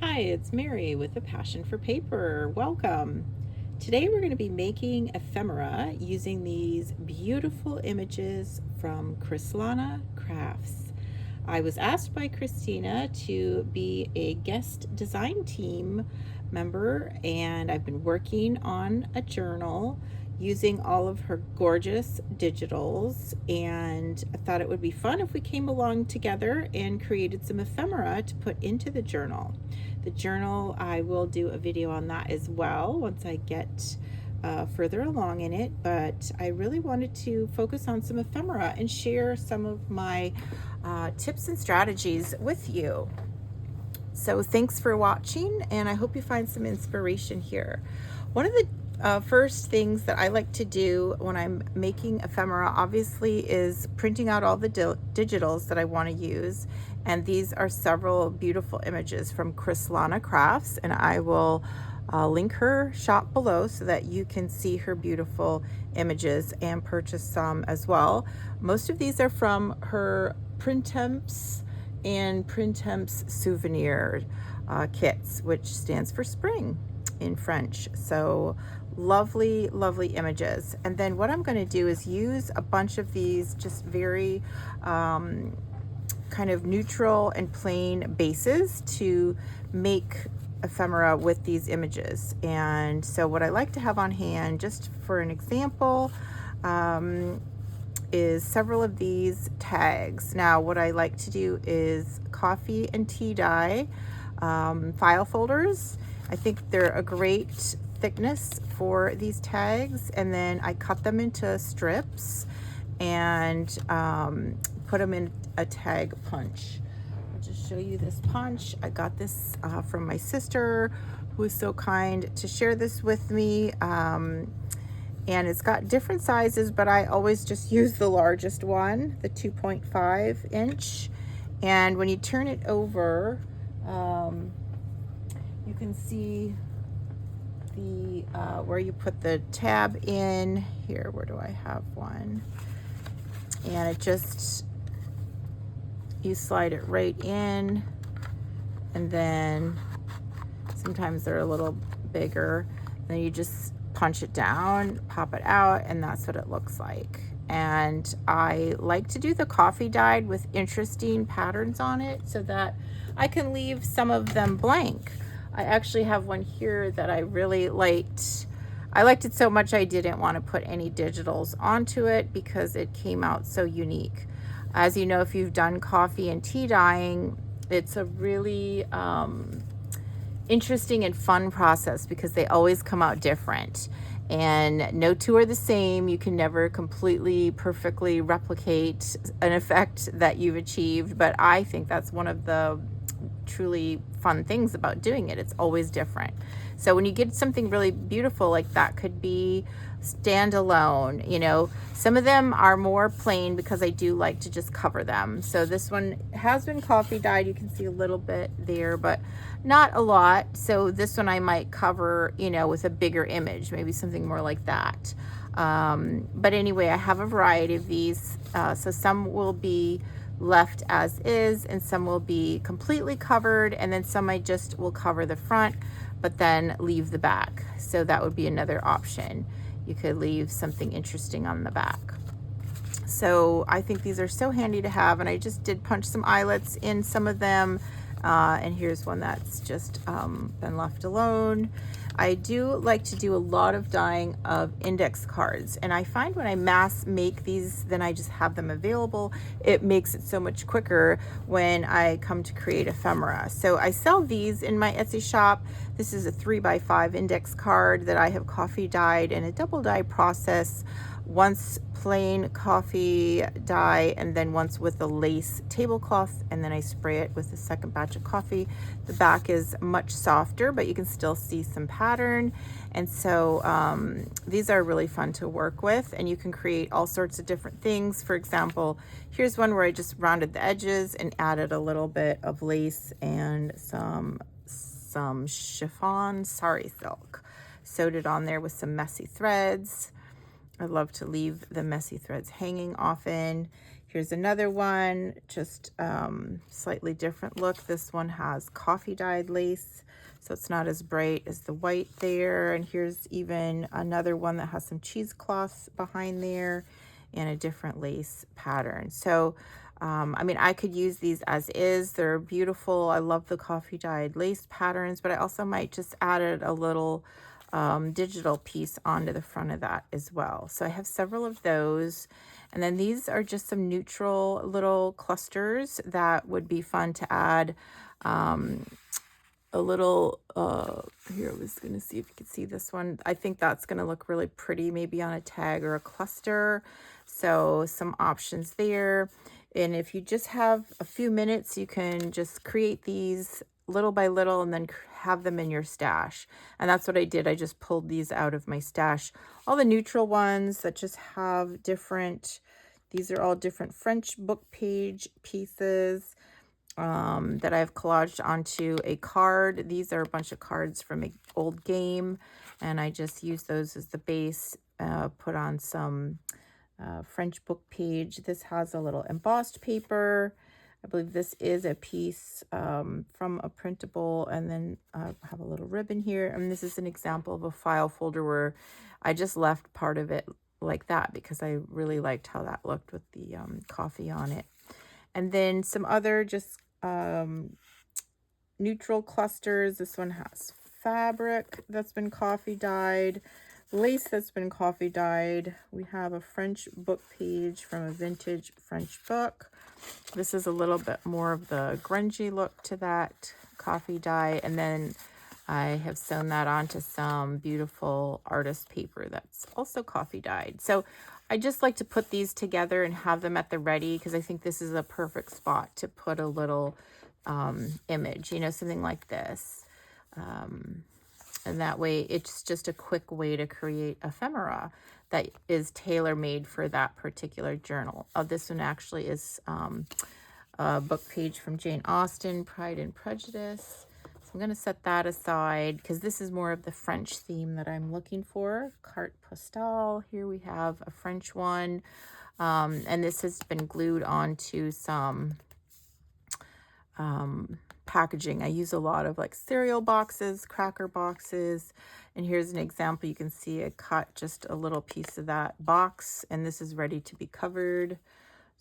Hi, it's Mary with a passion for paper. Welcome. Today we're going to be making ephemera using these beautiful images from Crislana Crafts. I was asked by Christina to be a guest design team member, and I've been working on a journal using all of her gorgeous digitals, and I thought it would be fun if we came along together and created some ephemera to put into the journal. The journal, I will do a video on that as well once I get further along in it, but I really wanted to focus on some ephemera and share some of my tips and strategies with you. So thanks for watching, and I hope you find some inspiration here. One of the first things that I like to do when I'm making ephemera, obviously, is printing out all the digitals that I want to use. And these are several beautiful images from Crislana Crafts, and I will link her shop below so that you can see her beautiful images and purchase some as well. Most of these are from her Printemps and Printemps souvenir kits, which stands for spring in French. So lovely, lovely images. And then what I'm going to do is use a bunch of these just very kind of neutral and plain bases to make ephemera with these images. And so what I like to have on hand, just for an example, is several of these tags. Now what I like to do is coffee and tea dye file folders. I think they're a great thickness for these tags, and then I cut them into strips and put them in a tag punch. I'll just show you this punch. I got this from my sister, who was so kind to share this with me. And it's got different sizes, but I always just use the largest one, the 2.5 inch. And when you turn it over, you can see the where you put the tab in. Here, where do I have one? And it just, you slide it right in, and then sometimes they're a little bigger. Then you just punch it down, pop it out, and that's what it looks like. And I like to do the coffee dyed with interesting patterns on it so that I can leave some of them blank. I actually have one here that I really liked. I liked it so much I didn't want to put any digitals onto it because it came out so unique. As you know, if you've done coffee and tea dyeing, it's a really interesting and fun process because they always come out different, and no two are the same. You can never completely perfectly replicate an effect that you've achieved, but I think that's one of the truly fun things about doing it. It's always different. So when you get something really beautiful like that, could be standalone, you know. Some of them are more plain because I do like to just cover them. So this one has been coffee dyed. You can see a little bit there, but not a lot. So this one I might cover, you know, with a bigger image, maybe something more like that. But anyway, I have a variety of these. So some will be left as is, and some will be completely covered, and then some I just will cover the front but then leave the back. So that would be another option. You could leave something interesting on the back. So I think these are so handy to have, and I just did punch some eyelets in some of them, and here's one that's just been left alone. I do like to do a lot of dyeing of index cards, and I find when I mass make these, then I just have them available. It makes it so much quicker when I come to create ephemera. So I sell these in my Etsy shop. This is a 3x5 index card that I have coffee dyed in a double dye process. Once plain coffee dye, and then once with a lace tablecloth, and then I spray it with the second batch of coffee. The back is much softer, but you can still see some pattern. And so these are really fun to work with, and you can create all sorts of different things. For example, here's one where I just rounded the edges and added a little bit of lace and some chiffon sari silk. Sewed it on there with some messy threads. I love to leave the messy threads hanging often. Here's another one, just slightly different look. This one has coffee dyed lace, so it's not as bright as the white there. And here's even another one that has some cheesecloth behind there and a different lace pattern. So I mean, I could use these as is. They're beautiful. I love the coffee dyed lace patterns, but I also might just add a little digital piece onto the front of that as well. So I have several of those. And then these are just some neutral little clusters that would be fun to add a little, here, I was going to see if you could see this one. I think that's going to look really pretty, maybe on a tag or a cluster. So some options there. And if you just have a few minutes, you can just create these little by little and then have them in your stash. And that's what I did. I just pulled these out of my stash. All the neutral ones that just have different, these are all different French book page pieces that I've collaged onto a card. These are a bunch of cards from an old game, and I just use those as the base, put on some French book page. This has a little embossed paper. I believe this is a piece from a printable, and then I have a little ribbon here. And this is an example of a file folder where I just left part of it like that because I really liked how that looked with the coffee on it. And then some other just neutral clusters. This one has fabric that's been coffee dyed, lace that's been coffee dyed. We have a French book page from a vintage French book. This is a little bit more of the grungy look to that coffee dye. And then I have sewn that onto some beautiful artist paper that's also coffee dyed. So I just like to put these together and have them at the ready because I think this is a perfect spot to put a little image, you know, something like this. And that way it's just a quick way to create ephemera that is tailor-made for that particular journal. This one actually is a book page from Jane Austen, Pride and Prejudice. So I'm going to set that aside because this is more of the French theme that I'm looking for. Carte postale. Here we have a French one. And this has been glued onto some packaging. I use a lot of like cereal boxes, cracker boxes. And here's an example. You can see I cut just a little piece of that box, and this is ready to be covered.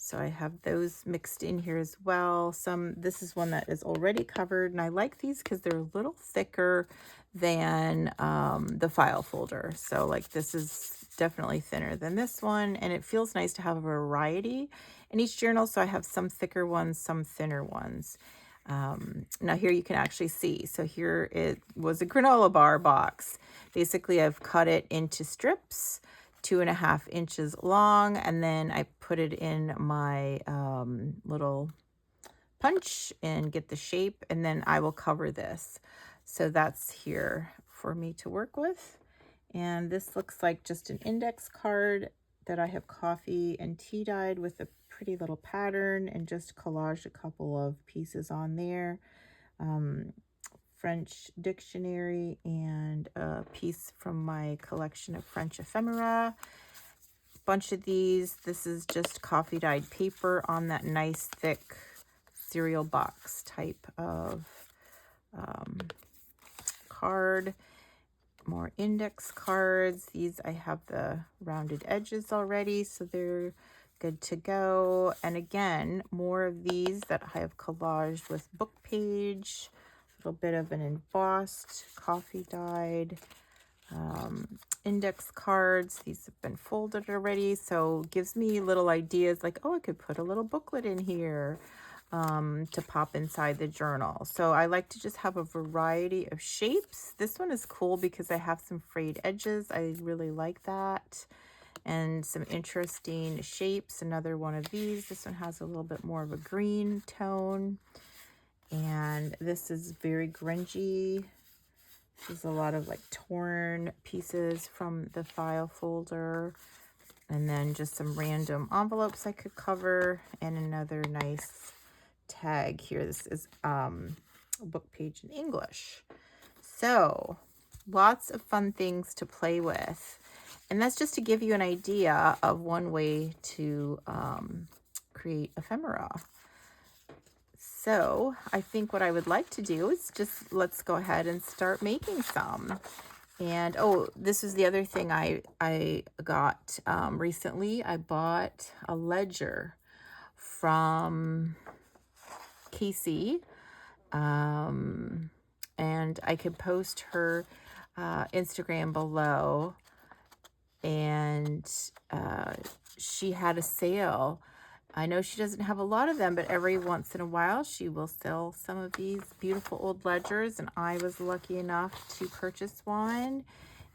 So I have those mixed in here as well. This is one that is already covered, and I like these because they're a little thicker than the file folder. So like this is definitely thinner than this one, and it feels nice to have a variety in each journal. So I have some thicker ones, some thinner ones. Now here you can actually see. So here it was a granola bar box. Basically, I've cut it into strips, 2.5 inches long, and then I put it in my little punch and get the shape, and then I will cover this. So that's here for me to work with. And this looks like just an index card that I have coffee and tea dyed with a pretty little pattern and just collaged a couple of pieces on there. French dictionary and a piece from my collection of French ephemera. Bunch of these. This is just coffee dyed paper on that nice thick cereal box type of card. More index cards. These I have the rounded edges already, so they're good to go. And again, more of these that I have collaged with book page, a little bit of an embossed, coffee dyed index cards. These have been folded already, so gives me little ideas like, oh, I could put a little booklet in here to pop inside the journal. So I like to just have a variety of shapes. This one is cool because I have some frayed edges. I really like that. And some interesting shapes. Another one of these. This one has a little bit more of a green tone. And this is very grungy. There's a lot of like torn pieces from the file folder. And then just some random envelopes I could cover. And another nice tag here. This is a book page in English. So lots of fun things to play with. And that's just to give you an idea of one way to create ephemera. So I think what I would like to do is just let's go ahead and start making some. And oh, this is the other thing I got recently. I bought a ledger from Casey, and I could post her Instagram below. And she had a sale. I know she doesn't have a lot of them, but every once in a while she will sell some of these beautiful old ledgers, and I was lucky enough to purchase one.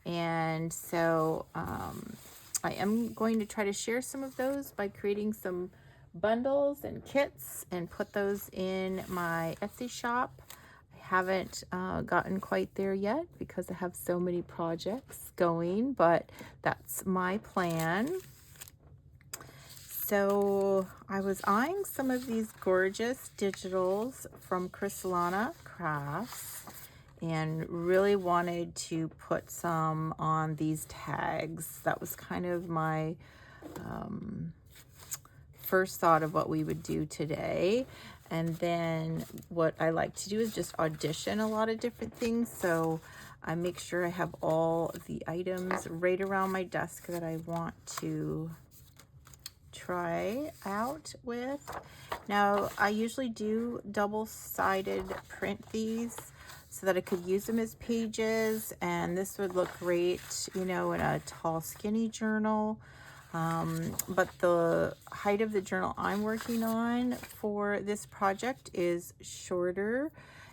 And so I am going to try to share some of those by creating some bundles and kits and put those in my Etsy shop. I haven't gotten quite there yet because I have so many projects going, but that's my plan. So I was eyeing some of these gorgeous digitals from Crislana Crafts and really wanted to put some on these tags. That was kind of my first thought of what we would do today. And then what I like to do is just audition a lot of different things. So I make sure I have all of the items right around my desk that I want to try out with. Now, I usually do double-sided print these so that I could use them as pages, and this would look great, you know, in a tall, skinny journal. But the height of the journal I'm working on for this project is shorter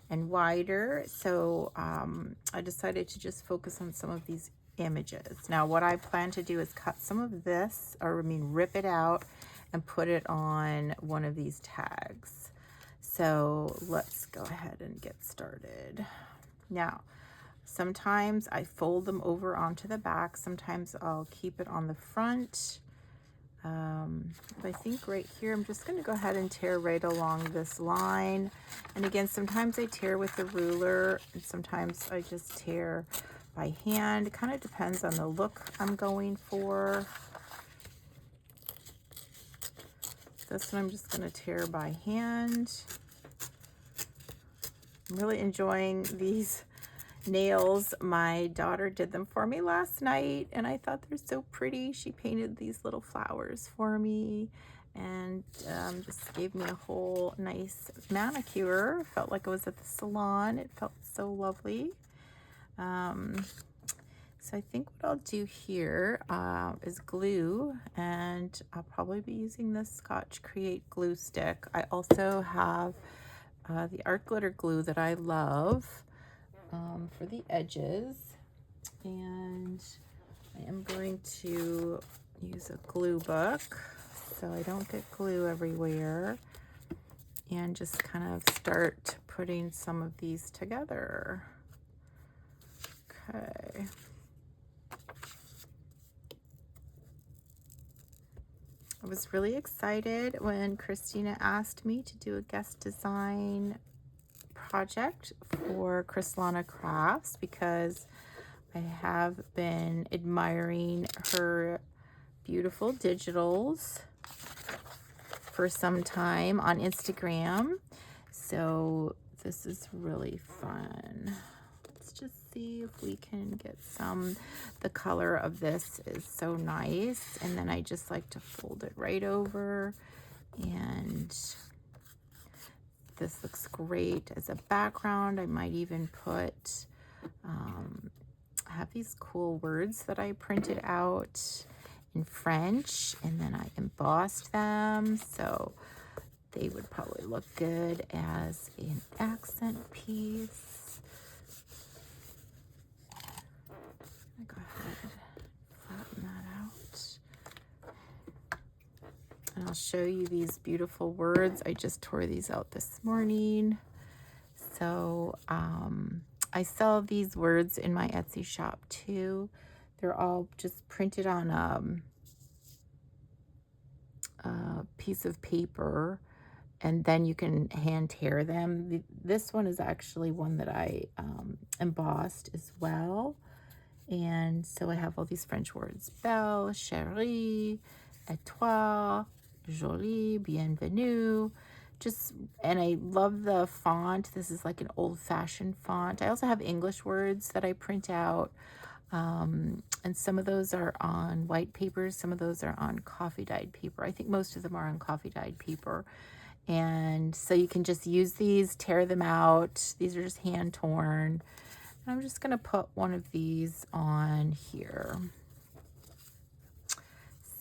and wider, so I decided to just focus on some of these images. Now what I plan to do is cut some of this, or I mean rip it out and put it on one of these tags. So let's go ahead and get started. Now sometimes I fold them over onto the back, sometimes I'll keep it on the front. But I think right here I'm just going to go ahead and tear right along this line. And again, sometimes I tear with a ruler and sometimes I just tear by hand. It kind of depends on the look I'm going for. This one I'm just going to tear by hand. I'm really enjoying these nails. My daughter did them for me last night and I thought they're so pretty. She painted these little flowers for me and just gave me a whole nice manicure. Felt like I was at the salon. It felt so lovely. So I think what I'll do here is glue, and I'll probably be using this Scotch Create glue stick. I also have the art glitter glue that I love for the edges, and I am going to use a glue book so I don't get glue everywhere, and just kind of start putting some of these together. Okay. I was really excited when Christina asked me to do a guest design project for Crislana Crafts because I have been admiring her beautiful digitals for some time on Instagram. So this is really fun. Let's just see if we can get some. The color of this is so nice, and then I just like to fold it right over, and this looks great as a background. I might even put I have these cool words that I printed out in French and then I embossed them, so they would probably look good as an accent piece. Go ahead, flatten that out. And I'll show you these beautiful words. I just tore these out this morning. So I sell these words in my Etsy shop too. They're all just printed on a piece of paper, and then you can hand tear them. This one is actually one that I embossed as well. And so I have all these French words: belle, chérie, et toi, Jolie, bienvenue. Just, and I love the font. This is like an old-fashioned font. I also have English words that I print out. And some of those are on white papers. Some of those are on coffee dyed paper. I think most of them are on coffee dyed paper. And so you can just use these, tear them out. These are just hand torn. And I'm just going to put one of these on here.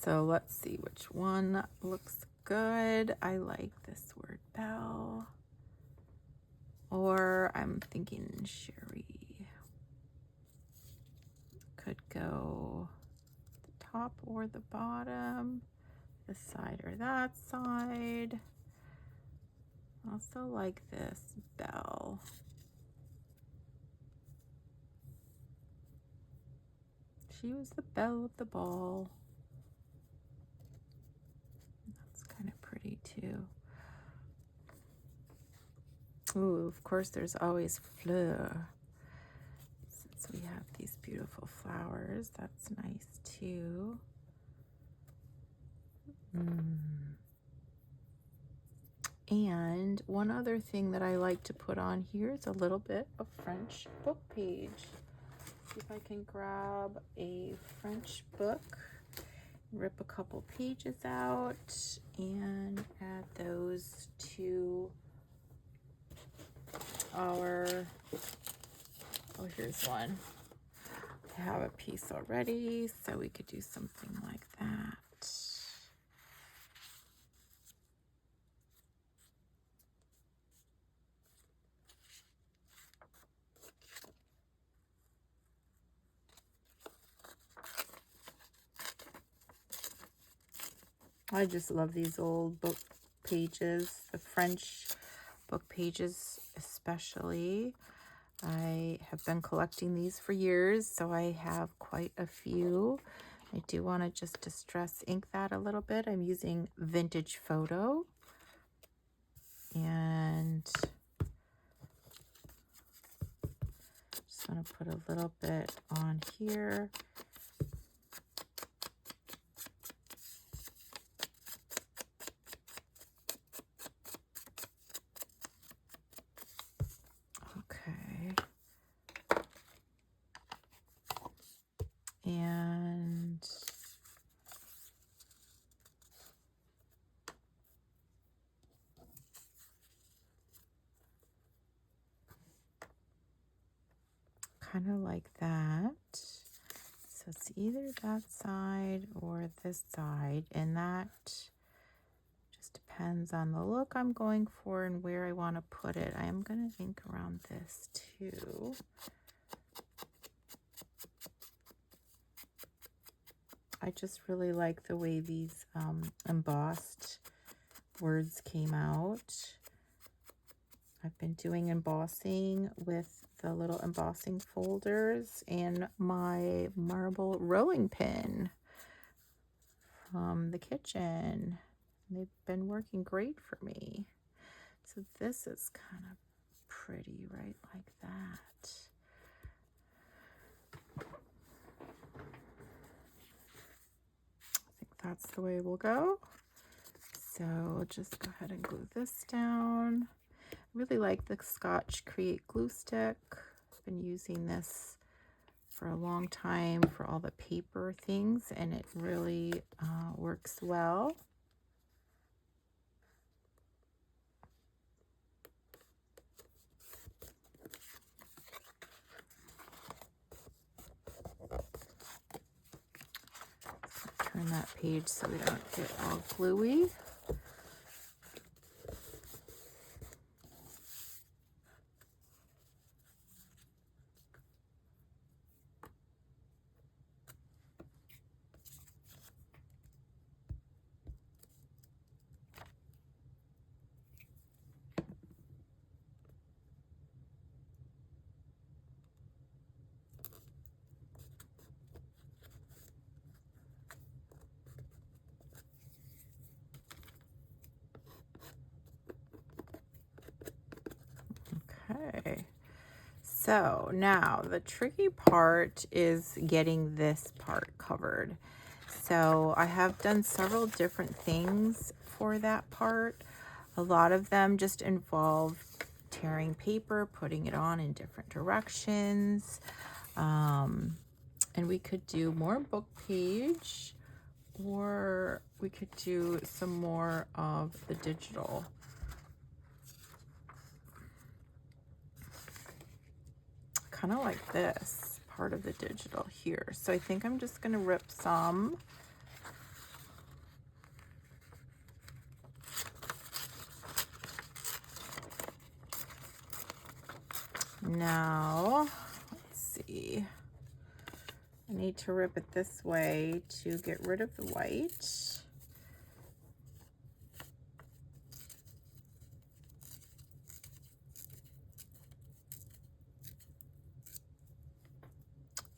So let's see which one looks good. I like this word bell. Or I'm thinking Sherry. Could go the top or the bottom, this side or that side. Also like this bell. She was the belle of the ball. That's kind of pretty too. Ooh, of course there's always fleur. Since we have these beautiful flowers, that's nice too. And one other thing that I like to put on here is a little bit of French book page. See if I can grab a French book, rip a couple pages out, and add those to our, oh, here's one. I have a piece already, so we could do something like that. I just love these old book pages, the French book pages especially. I have been collecting these for years, so I have quite a few. I do want to just distress ink that a little bit. I'm using Vintage Photo. And just want to put a little bit on here. And kind of like that. So it's either that side or this side, and that just depends on the look I'm going for and where I want to put it. I am going to ink around this too. I just really like the way these embossed words came out. I've been doing embossing with the little embossing folders and my marble rolling pin from the kitchen. They've been working great for me. So this is kind of pretty, right? Like that. I think that's the way we'll go. So we'll just go ahead and glue this down. I really like the Scotch Create glue stick. I've been using this for a long time for all the paper things, and it really works well. Turn that page so we don't get all gluey. Okay, so now the tricky part is getting this part covered. So I have done several different things for that part. A lot of them just involve tearing paper, putting it on in different directions. And we could do more book page, or we could do some more of the digital. Kind of like this part of the digital here. So I think I'm just going to rip some. Now, let's see. I need to rip it this way to get rid of the white.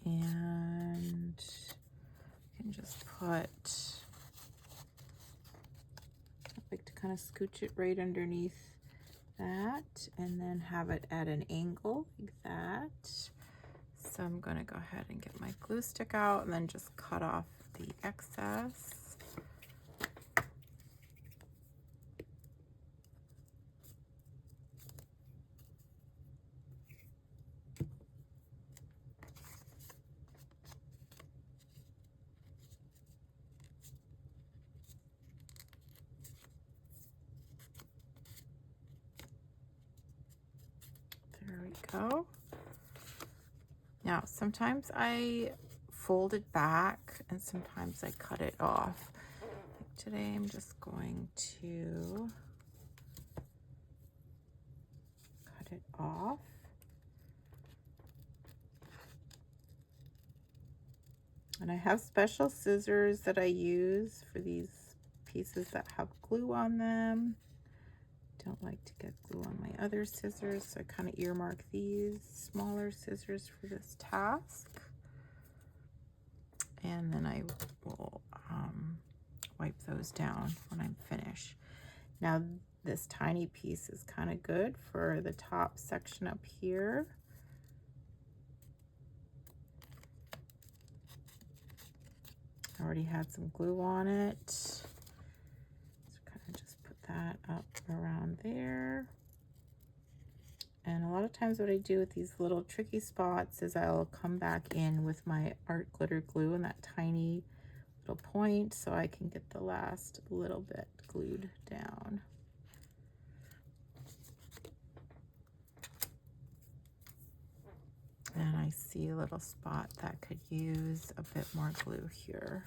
And I can just put, I like to kind of scooch it right underneath that and then have it at an angle like that. So I'm going to go ahead and get my glue stick out and then just cut off the excess. There we go. Now, sometimes I fold it back and sometimes I cut it off. Like today, I'm just going to cut it off. And I have special scissors that I use for these pieces that have glue on them. Don't like to get glue on my other scissors, so I kind of earmark these smaller scissors for this task. And then I will wipe those down when I'm finished. Now this tiny piece is kind of good for the top section up here. I already had some glue on it. So kind of just put that up around there. And a lot of times what I do with these little tricky spots is I'll come back in with my art glitter glue in that tiny little point so I can get the last little bit glued down. And I see a little spot that could use a bit more glue here.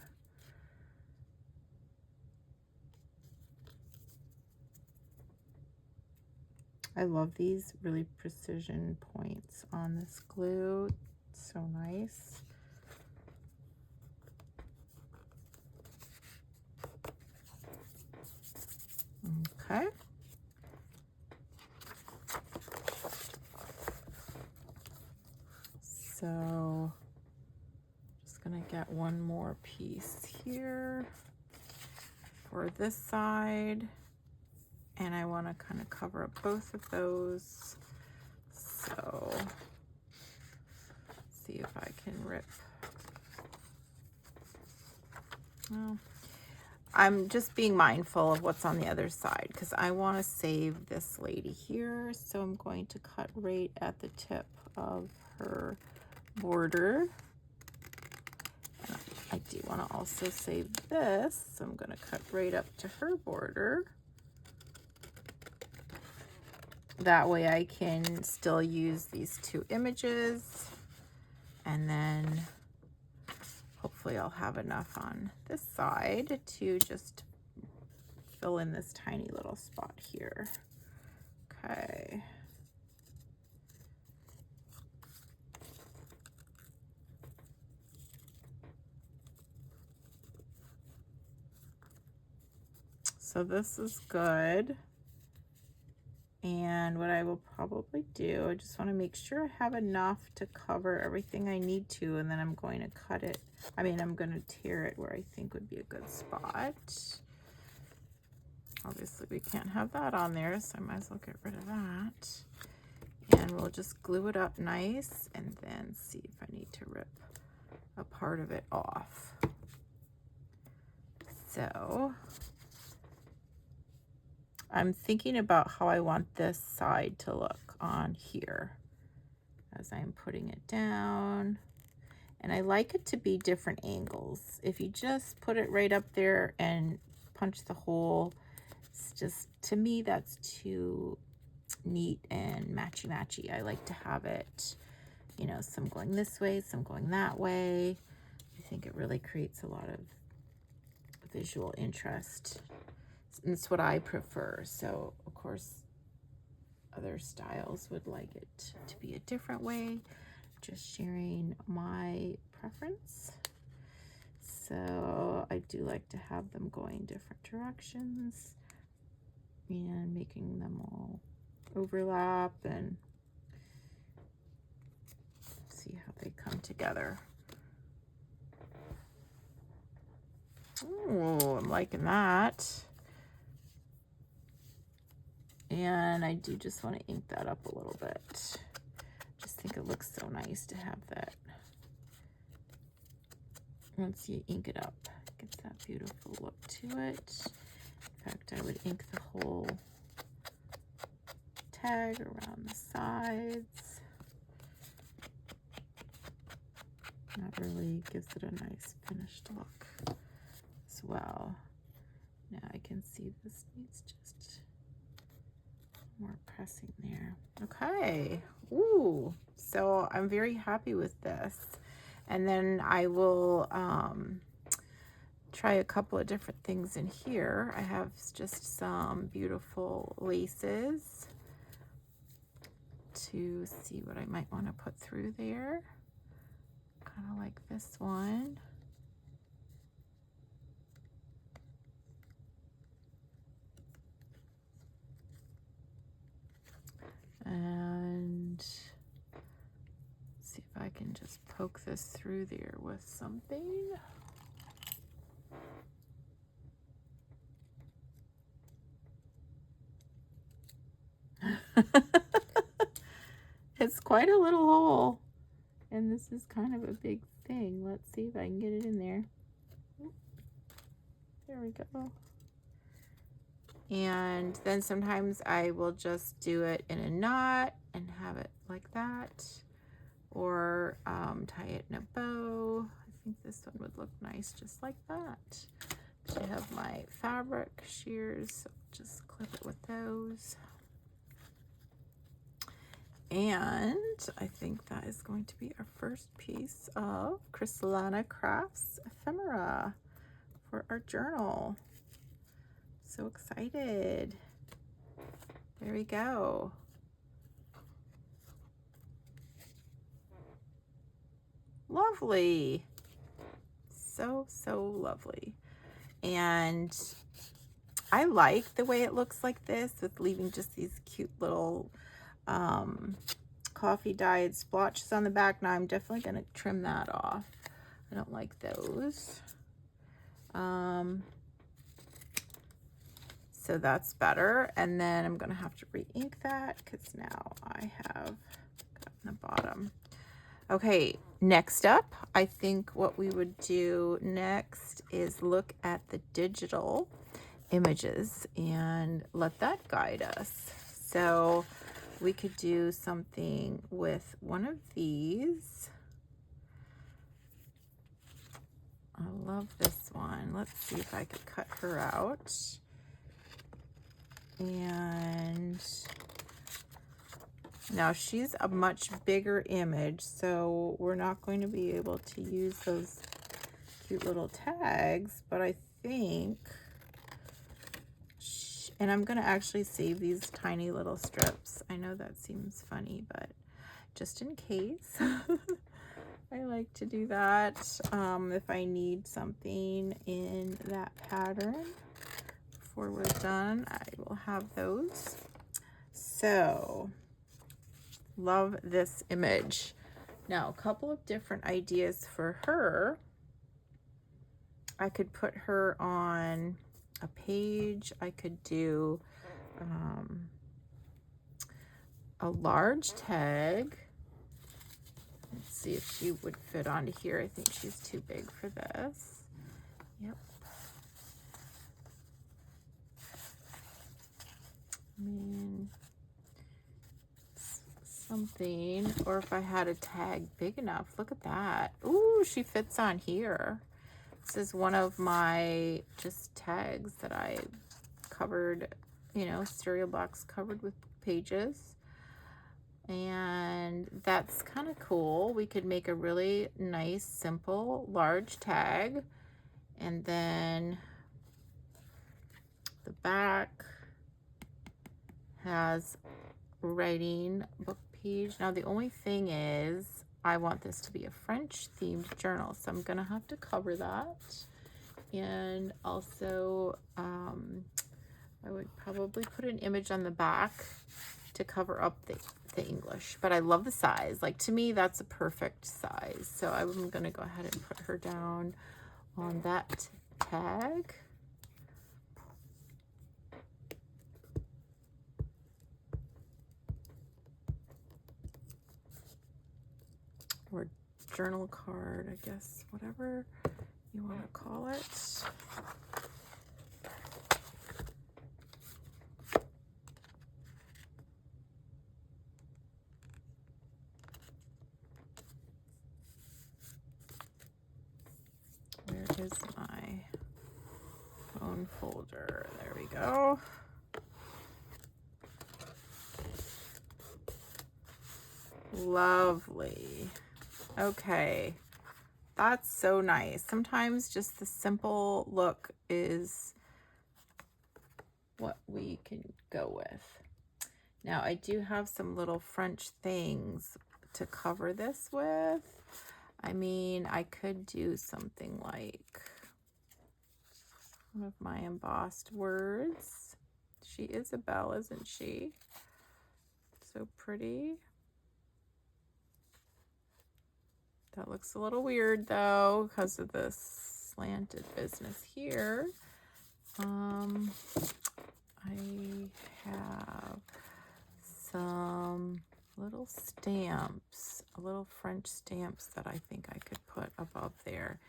I love these really precision points on this glue. It's so nice. Okay. So just gonna get one more piece here for this side. And I want to kind of cover up both of those. So see if I can rip. Well, I'm just being mindful of what's on the other side because I want to save this lady here. So I'm going to cut right at the tip of her border. And I do want to also save this. So I'm going to cut right up to her border. That way I can still use these two images, and then hopefully I'll have enough on this side to just fill in this tiny little spot here. Okay. So this is good. And what I will probably do, I just want to make sure I have enough to cover everything I need to, and then I'm going to cut it. I'm going to tear it where I think would be a good spot. Obviously we can't have that on there, so I might as well get rid of that. And we'll just glue it up nice and then see if I need to rip a part of it off. So I'm thinking about how I want this side to look on here as I'm putting it down. And I like it to be different angles. If you just put it right up there and punch the hole, it's just, to me, that's too neat and matchy-matchy. I like to have it, you know, some going this way, some going that way. I think it really creates a lot of visual interest. It's what I prefer. So, of course, other styles would like it to be a different way. Just sharing my preference. So I do like to have them going different directions and making them all overlap and see how they come together. Oh, I'm liking that. And I do just want to ink that up a little bit. Just think it looks so nice to have that. Once you ink it up, it gets that beautiful look to it. In fact, I would ink the whole tag around the sides. That really gives it a nice finished look as well. Now I can see this needs just more pressing there. Okay. Ooh, so I'm very happy with this. And then I will try a couple of different things in here. I have just some beautiful laces to see what I might want to put through there. Kind of like this one. And see if I can just poke this through there with something. It's quite a little hole, and this is kind of a big thing. Let's see if I can get it in there. There we go. And then sometimes I will just do it in a knot and have it like that, or tie it in a bow. I think this one would look nice just like that. I have my fabric shears, so just clip it with those. And I think that is going to be our first piece of Crislana Crafts ephemera for our journal. So excited. There we go. Lovely. So lovely. And I like the way it looks like this, with leaving just these cute little coffee dyed splotches on the back. Now I'm definitely going to trim that off. I don't like those. So that's better. And then I'm going to have to re-ink that because now I have gotten the bottom. Okay, next up, I think what we would do next is look at the digital images and let that guide us. So we could do something with one of these. I love this one. Let's see if I could cut her out. And now she's a much bigger image, so we're not going to be able to use those cute little tags, but I think, and I'm going to actually save these tiny little strips. I know that seems funny, but just in case, I like to do that. If I need something in that pattern before we're done, I will have those. So love this image. Now, a couple of different ideas for her. I could put her on a page. I could do a large tag. Let's see if she would fit onto here. I think she's too big for this. Yep. I mean, something, or if I had a tag big enough. Look at that. Ooh, she fits on here. This is one of my just tags that I covered, you know, cereal box covered with pages. And that's kind of cool. We could make a really nice, simple, large tag. And then the back has writing book page. Now the only thing is I want this to be a French themed journal, so I'm gonna have to cover that. And also I would probably put an image on the back to cover up the English, but I love the size. Like, to me, that's a perfect size. So I'm gonna go ahead and put her down on that tag. Or journal card, I guess, whatever you want to call it. Where is my phone folder? There we go. Lovely. Okay, that's so nice. Sometimes just the simple look is what we can go with. Now I do have some little French things to cover this with. I mean, I could do something like one of my embossed words. She is a belle, isn't she? So pretty. That looks a little weird though because of this slanted business here. I have some little stamps, little French stamps that I think I could put above there.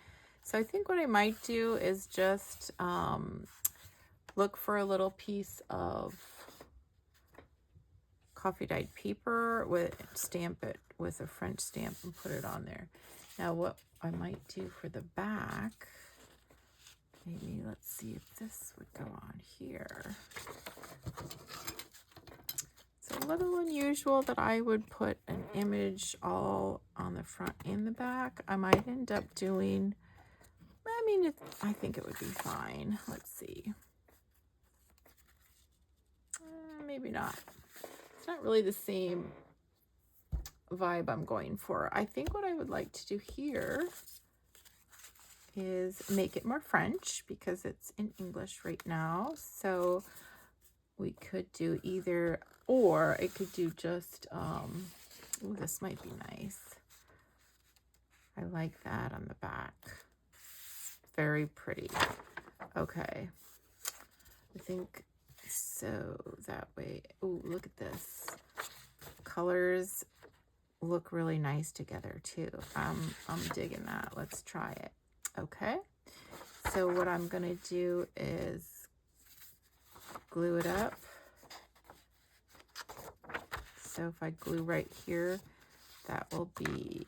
So I think what I might do is just look for a little piece of coffee dyed paper, stamp it with a French stamp and put it on there. Now what I might do for the back, maybe let's see if this would go on here. It's a little unusual that I would put an image all on the front and the back. I might end up doing, I mean, I think it would be fine. Let's see. Maybe not. It's not really the same vibe I'm going for. I think what I would like to do here is make it more French because it's in English right now. So we could do either, or I could do just, ooh, this might be nice. I like that on the back. Very pretty. Okay. I think so that way. Oh, look at this. Colors look really nice together too. I'm digging that. Let's try it. Okay. So what I'm gonna do is glue it up. So if I glue right here, that will be,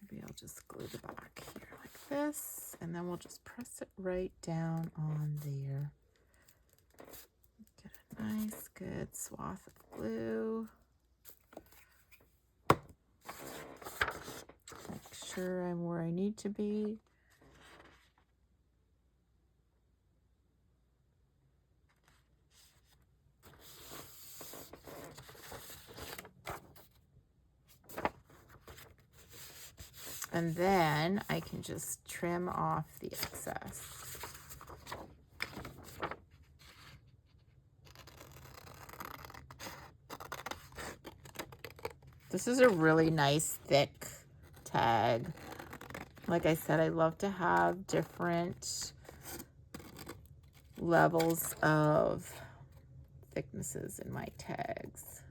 maybe I'll just glue the back here like this, and then we'll just press it right down on there. Get a nice good swath of glue. Make sure I'm where I need to be. And then I can just trim off the excess. This is a really nice thick tag. Like I said, I love to have different levels of thicknesses in my tags.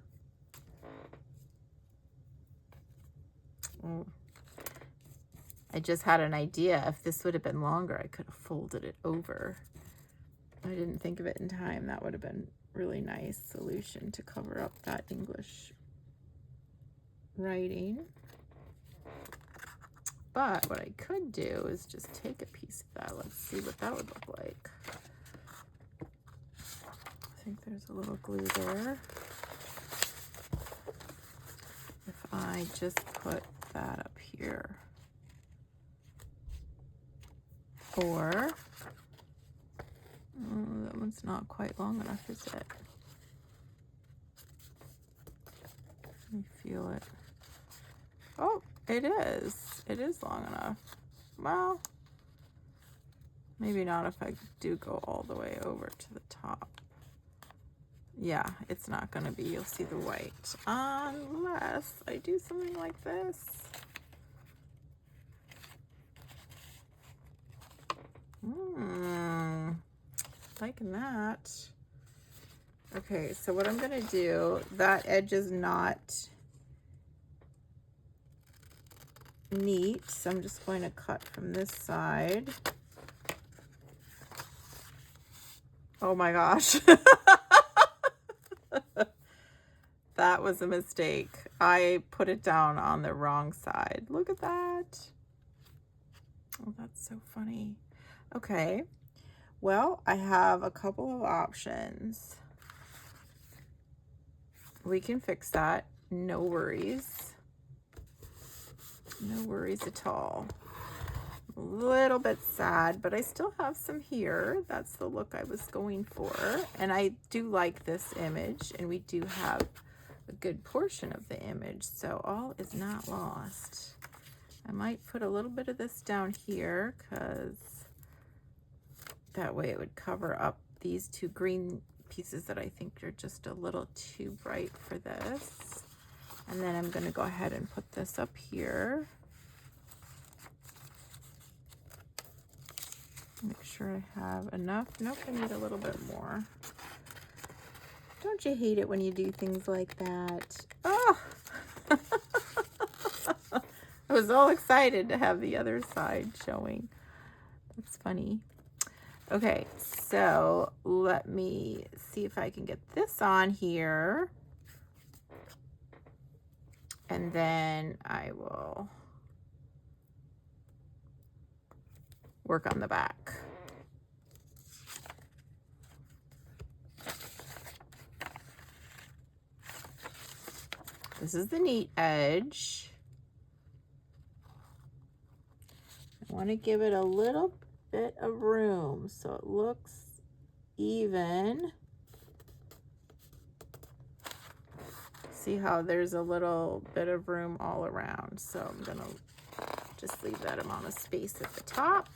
I just had an idea. If this would have been longer, I could have folded it over. I didn't think of it in time. That would have been really nice solution to cover up that English writing. But what I could do is just take a piece of that. Let's see what that would look like. I think there's a little glue there. If I just put that up here. Or, oh, that one's not quite long enough, is it? Let me feel it. Oh, it is. It is long enough. Well, maybe not if I do go all the way over to the top. Yeah, it's not going to be. You'll see the white. Unless I do something like this. Liking that. Okay, so what I'm going to do, that edge is not neat, so I'm just going to cut from this side. Oh my gosh. That was a mistake. I put it down on the wrong side. Look at that. Oh, that's so funny. Okay. Well, I have a couple of options. We can fix that. No worries. No worries at all. A little bit sad, but I still have some here. That's the look I was going for. And I do like this image, and we do have a good portion of the image, so all is not lost. I might put a little bit of this down here because that way it would cover up these two green pieces that I think are just a little too bright for this. And then I'm going to go ahead and put this up here. Make sure I have enough. Nope, I need a little bit more. Don't you hate it when you do things like that? Oh! I was all excited to have the other side showing. That's funny. Okay, so let me see if I can get this on here. And then I will work on the back. This is the neat edge. I want to give it a little bit of room so it looks even. See how there's a little bit of room all around. So I'm going to just leave that amount of space at the top.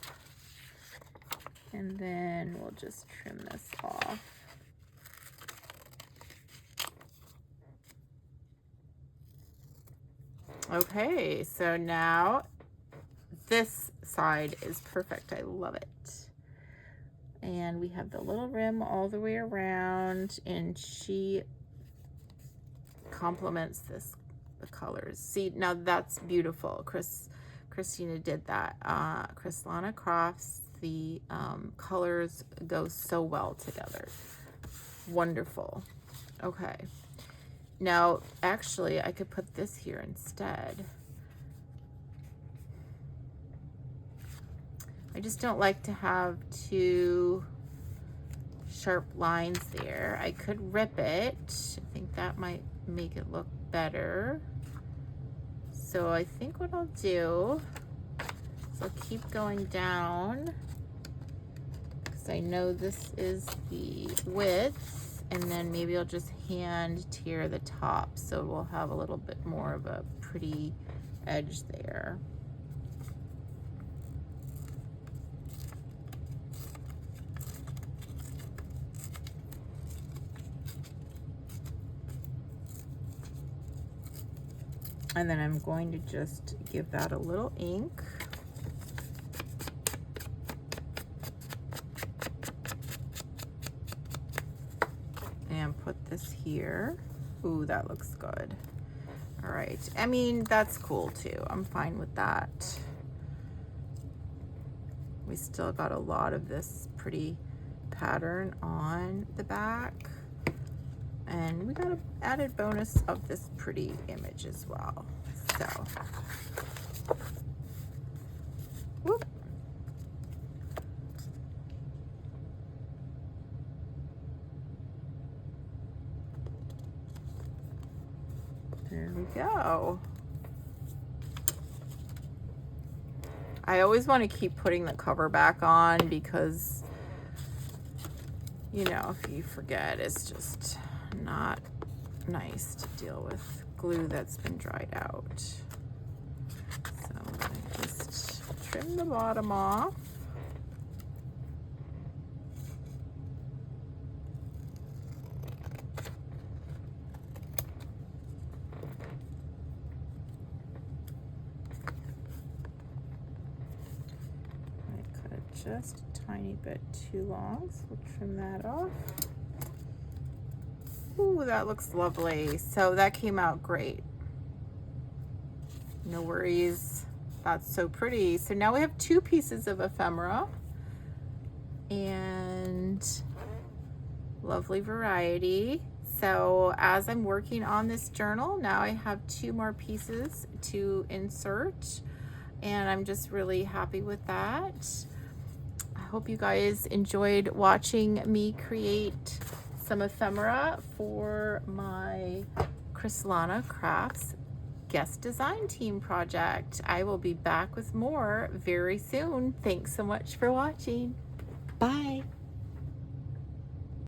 And then we'll just trim this off. Okay, so now this side is perfect. I love it. And we have the little rim all the way around, and she complements the colors. See, now that's beautiful. Christina did that. Crislana Crafts, the colors go so well together. Wonderful. Okay. Now, actually, I could put this here instead. I just don't like to have two sharp lines there. I could rip it. I think that might make it look better. So I think what I'll do is I'll keep going down because I know this is the width. And then maybe I'll just hand tear the top so we'll have a little bit more of a pretty edge there. And then I'm going to just give that a little ink. And put this here. Ooh, that looks good. All right. I mean, that's cool too. I'm fine with that. We still got a lot of this pretty pattern on the back. And we got an added bonus of this pretty image as well. So, whoop. There we go. I always want to keep putting the cover back on because, you know, if you forget, it's just not nice to deal with glue that's been dried out. So I just trim the bottom off. I cut it just a tiny bit too long, so we'll trim that off. Ooh, that looks lovely. So that came out great. No worries. That's so pretty. So now we have 2 pieces of ephemera and lovely variety. So as I'm working on this journal, now I have 2 more pieces to insert, and I'm just really happy with that. I hope you guys enjoyed watching me create some ephemera for my Crislana Crafts guest design team project. I will be back with more very soon. Thanks so much for watching. Bye.